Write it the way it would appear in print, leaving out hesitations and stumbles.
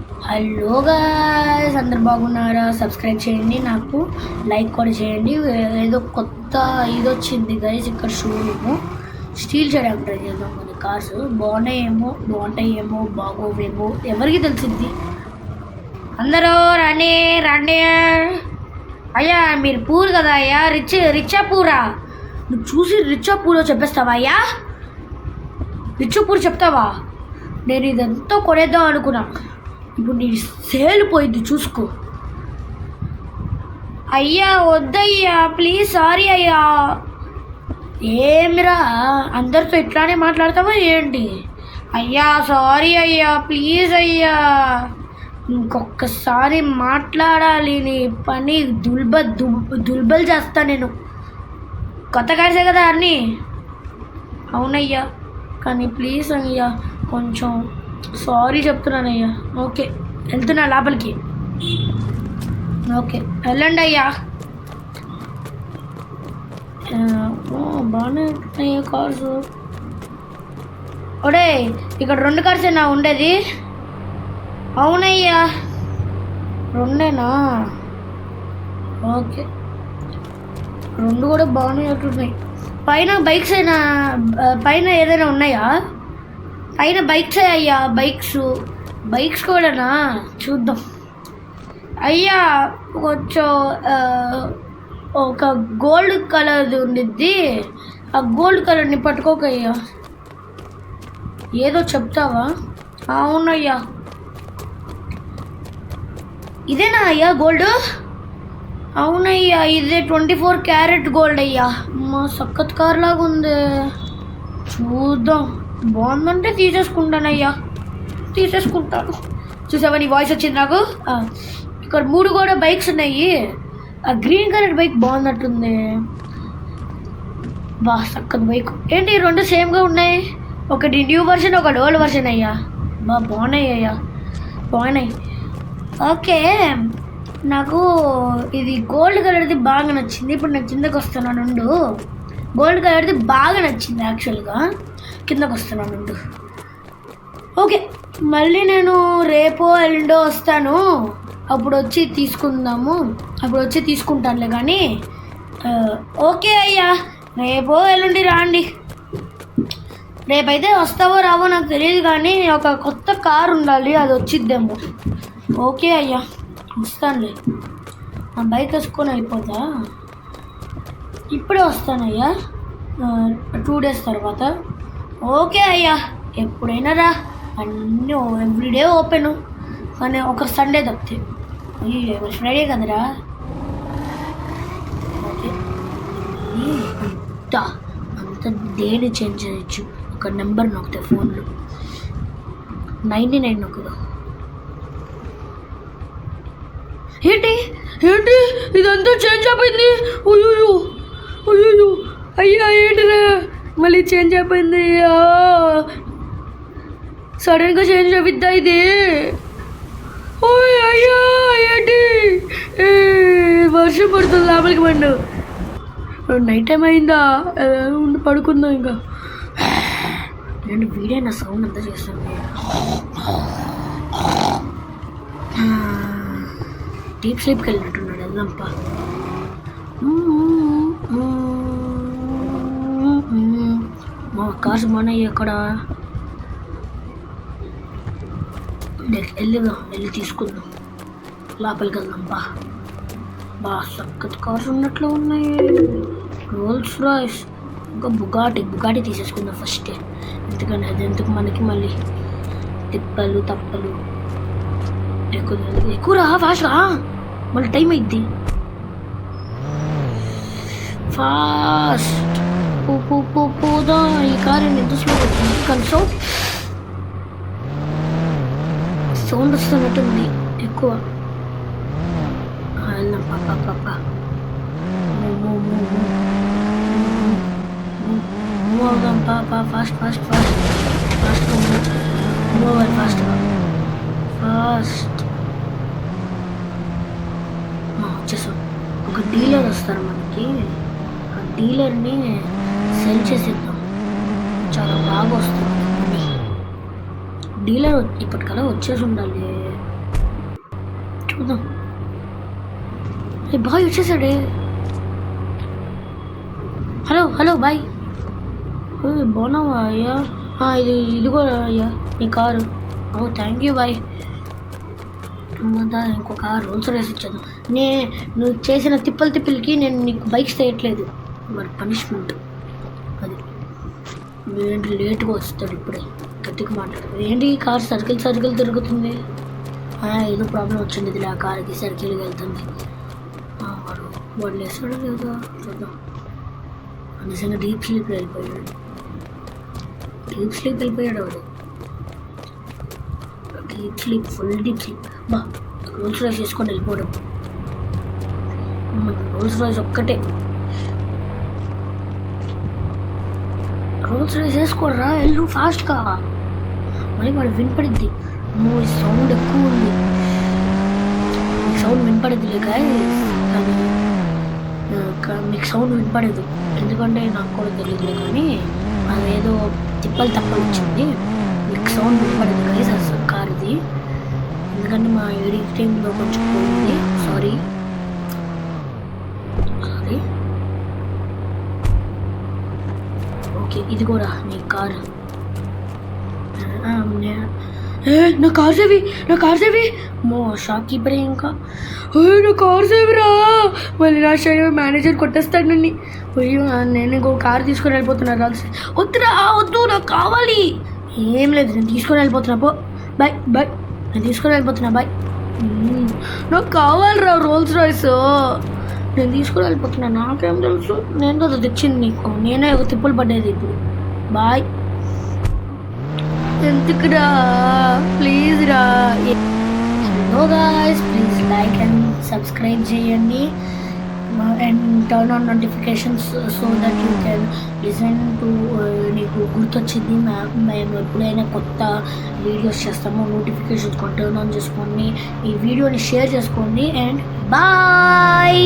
Hello guys, అందరు బాగున్నారా? Subscribe చేయండి, నాకు లైక్ కూడా చేయండి. ఏదో కొత్త ఇది వచ్చింది గైస్, ఇక్కడ షోరూము స్టీల్ చేయడానికి ట్రై చేద్దాం. కొన్ని కార్స్ బాగుంటాయేమో బాగోవేమో ఎవరికి తెలిసింది. అందరూ రండి రండి. అయ్యా మీరు పూర్ కదా అయ్యా, రిచ్చా పూరా? నువ్వు చూసి రిచ్చా పూరో చెప్పేస్తావా అయ్యా? రిచ్చా పూర్ చెప్తావా? నేను ఇదంతా కొనేద్దాం అనుకున్నా, ఇప్పుడు నీ సేల్ పోయింది చూసుకో. అయ్యా వద్దయ్యా, ప్లీజ్, సారీ అయ్యా. ఏమిరా అందరితో ఇట్లానే మాట్లాడతావా ఏంటి? అయ్యా సారీ అయ్యా, ప్లీజ్ అయ్యా, ఇంకొకసారి మాట్లాడాలి నీ పని దుల్బల్ చేస్తా నేను. కొత్త కాసే కదా అన్నీ. అవునయ్యా, కానీ ప్లీజ్ అయ్యా కొంచెం సారీ చెప్తున్నానయ్యా. ఓకే, వెళ్తున్నా లోపలికి. ఓకే వెళ్ళండి అయ్యా. బాగానే ఉంటున్నాయి కార్స్. ఒడే ఇక్కడ 2 కార్సేనా ఉండేది? అవునయ్యా, 2ఏనా? ఓకే, 2 కూడా బాగానే ఉంటున్నాయి. పైన బైక్స్ అయినా, పైన ఏదైనా ఉన్నాయా? పైన బైక్సే అయ్యా, బైక్స్ కూడానా? చూద్దాం అయ్యా. కొంచెం ఒక గోల్డ్ కలర్ది ఉండిద్ది, ఆ గోల్డ్ కలర్ని పట్టుకోకయ్యా. ఏదో చెప్తావా? అవునయ్యా, ఇదేనా అయ్యా గోల్డ్? అవునయ్యా, ఇదే 24 క్యారెట్ గోల్డ్ అయ్యా. మా సక్కత్ కార్ లాగా ఉంది. చూద్దాం, బాగుందంటే తీసేసుకుంటాను. చూసావా, నీ వాయిస్ వచ్చింది నాకు. ఇక్కడ 3 కూడా బైక్స్ ఉన్నాయి. ఆ గ్రీన్ కలర్ బైక్ బాగున్నట్టుంది. బా సక్కత్ బైక్. ఏంటి 2 సేమ్గా ఉన్నాయి? ఒకటి న్యూ వర్షన్, ఒకటి ఓల్డ్ వర్షన్ అయ్యా. బాగున్నాయి. ఓకే, నాకు ఇది గోల్డ్ కలర్ది బాగా నచ్చింది. ఇప్పుడు నేను కిందకు వస్తున్నాను. గోల్డ్ కలర్ది బాగా నచ్చింది యాక్చువల్గా. కిందకు వస్తున్నాను. ఓకే, మళ్ళీ నేను రేపో ఎల్లుండో వస్తాను. అప్పుడు వచ్చి తీసుకుంటానులే. కానీ ఓకే అయ్యా, రేపో ఎల్లుండి రాండి. రేపైతే వస్తావో రావో నాకు తెలియదు, కానీ ఒక కొత్త కారు ఉండాలి, అది వచ్చిద్దేమో. ఓకే అయ్యా, వస్తానులే. నా బైక్ వేసుకొని అయిపోతా. ఇప్పుడే వస్తానయ్యా, 2 డేస్ తర్వాత. ఓకే అయ్యా, ఎప్పుడైనా రా, అన్నీ ఎవ్రీడే ఓపెను, కానీ ఒక సండే తప్పితే. అయ్యో ఫ్రైడే కదరా. ఓకే, అంత డేని చేంజ్ చేయొచ్చు. ఒక నెంబర్ నొక్కితే ఫోన్లో 99 నొక్కుదా. ఏంటి ఇదంతా చేంజ్ అయిపోయింది? అయ్యా ఏంటిరా మళ్ళీ చేంజ్ అయిపోయింది? సడన్గా చేంజ్ అయిద్దా ఇది? అయ్యా ఏంటి, వర్షం పడుతుంది, లోపలికి పండు. నైట్ టైం అయిందా? ఉండి పడుకుందాం ఇంకా. నేను వీడియో నా సౌండ్ అంతా చేస్తాను. డీప్ స్లీప్కి వెళ్ళినట్టున్నాడు. వెళ్దాంపా. మా కార్స్ బాగున్నాయి. ఎక్కడ వెళ్ళి తీసుకుందాం. లోపలికి వెళ్దాంపా. సక్కత్ కార్స్ ఉన్నట్లు ఉన్నాయి. రోల్స్ రాయ్స్, ఇంకా బుగాటి తీసేసుకుందాం ఫస్ట్. ఎందుకంటే అది ఎందుకు మనకి మళ్ళీ తిప్పలు తప్పలు. ఎక్కువరా, ఫాస్ట్గా, మళ్ళీ టైం అయిద్ది. ఫాస్ట్ పోదా. ఈ కార్ ఎంత స్లో అవుతుంది, కానీ సౌండ్ వస్తున్నట్టుంది ఎక్కువ. వెళ్దాం పాప. మూవ్ అవుదాం పాప. ఫాస్ట్ వచ్చేసాం. ఒక డీలర్ వస్తారు మనకి, ఆ డీలర్ని సెల్ చేసేద్దాం. చాలా బాగా వస్తుంది. డీలర్ ఇప్పటికల్లా వచ్చేసి ఉండాలి. చూద్దాం. బాయ్ వచ్చేసాడే. Hello hello boy. బాగున్నావా అయ్యా? ఇది కూడా అయ్యా నీ కారు. Thank you boy. ఇంకో కారు రోల్స్ రాయిస్ ఇచ్చాను. నువ్వు చేసిన తిప్పలకి నేను నీకు బైక్స్ చేయట్లేదు. మరి పనిష్మెంట్ అది. ఏంటి లేట్గా వస్తాడు ఇప్పుడే, గట్టిగా మాట్లాడు. ఏంటి కార్ సర్కిల్ తిరుగుతుంది? ఏదో ప్రాబ్లం వచ్చింది ఇది. ఆ కార్కి సర్కిల్ వెళ్తుంది. వాడు లేస్తాడో లేదా చూద్దాం. నిజంగా డీప్ స్లీప్ వెళ్ళిపోయాడు వాడు. Full deep sleep. Rolls Royce చేసుకొని వెళ్ళిపోవడం. రోల్స్ రాయిస్ ఒక్కటే. రోల్స్ రాయిస్ వేసుకోరా, వెళ్ళు ఫాస్ట్గా. మళ్ళీ వాడు వినపడిద్ది. సౌండ్ ఎక్కువ ఉంది. సౌండ్ వినపడద్దు లేక అది మీకు సౌండ్ వినపడదు. ఎందుకంటే నాకు కూడా తెలియదులే, కానీ అదేదో తిప్పలు వచ్చింది. మీకు సౌండ్ వినపడదు గైస్ అసలు కారుది. ఎందుకంటే మా ఎడిట్ టైంలో కొంచెం పోయింది. సారీ. ఓకే, ఇది కూడా నీ కారు. నా కార్ సేవి షాప్ కీపరే. ఇంకా నా కార్ సేవిరా. మళ్ళీ నా మేనేజర్ కొట్టేస్తాడు నన్ను. అయ్యో, నేను ఇంకో కారు తీసుకొని వెళ్ళిపోతున్నా. వద్దురా, వద్దు, నాకు కావాలి. ఏం లేదు, నేను తీసుకొని వెళ్ళిపోతున్నా. బాయ్. నేను తీసుకొని వెళ్ళిపోతున్నా. బాయ్. నాకు కావాలిరా రోల్స్ రాయిస్. నేను తీసుకొని వెళ్ళిపోతున్నా. నాకేం తెలుసు? నేను కదా తెచ్చింది నీకు. నేనే ఒక తిప్పులు పడ్డేది ఇప్పుడు. బాయ్. ఎందుకురా, ప్లీజ్ రా. Hello guys, please like and subscribe చేయండి and turn on notifications so that you can listen to. నీకు గుర్తొచ్చింది మేము ఎప్పుడైనా కొత్త వీడియోస్ చేస్తామో నోటిఫికేషన్స్ టర్న్ ఆన్ చేసుకోండి. ఈ వీడియోని షేర్ చేసుకోండి అండ్ బాయ్.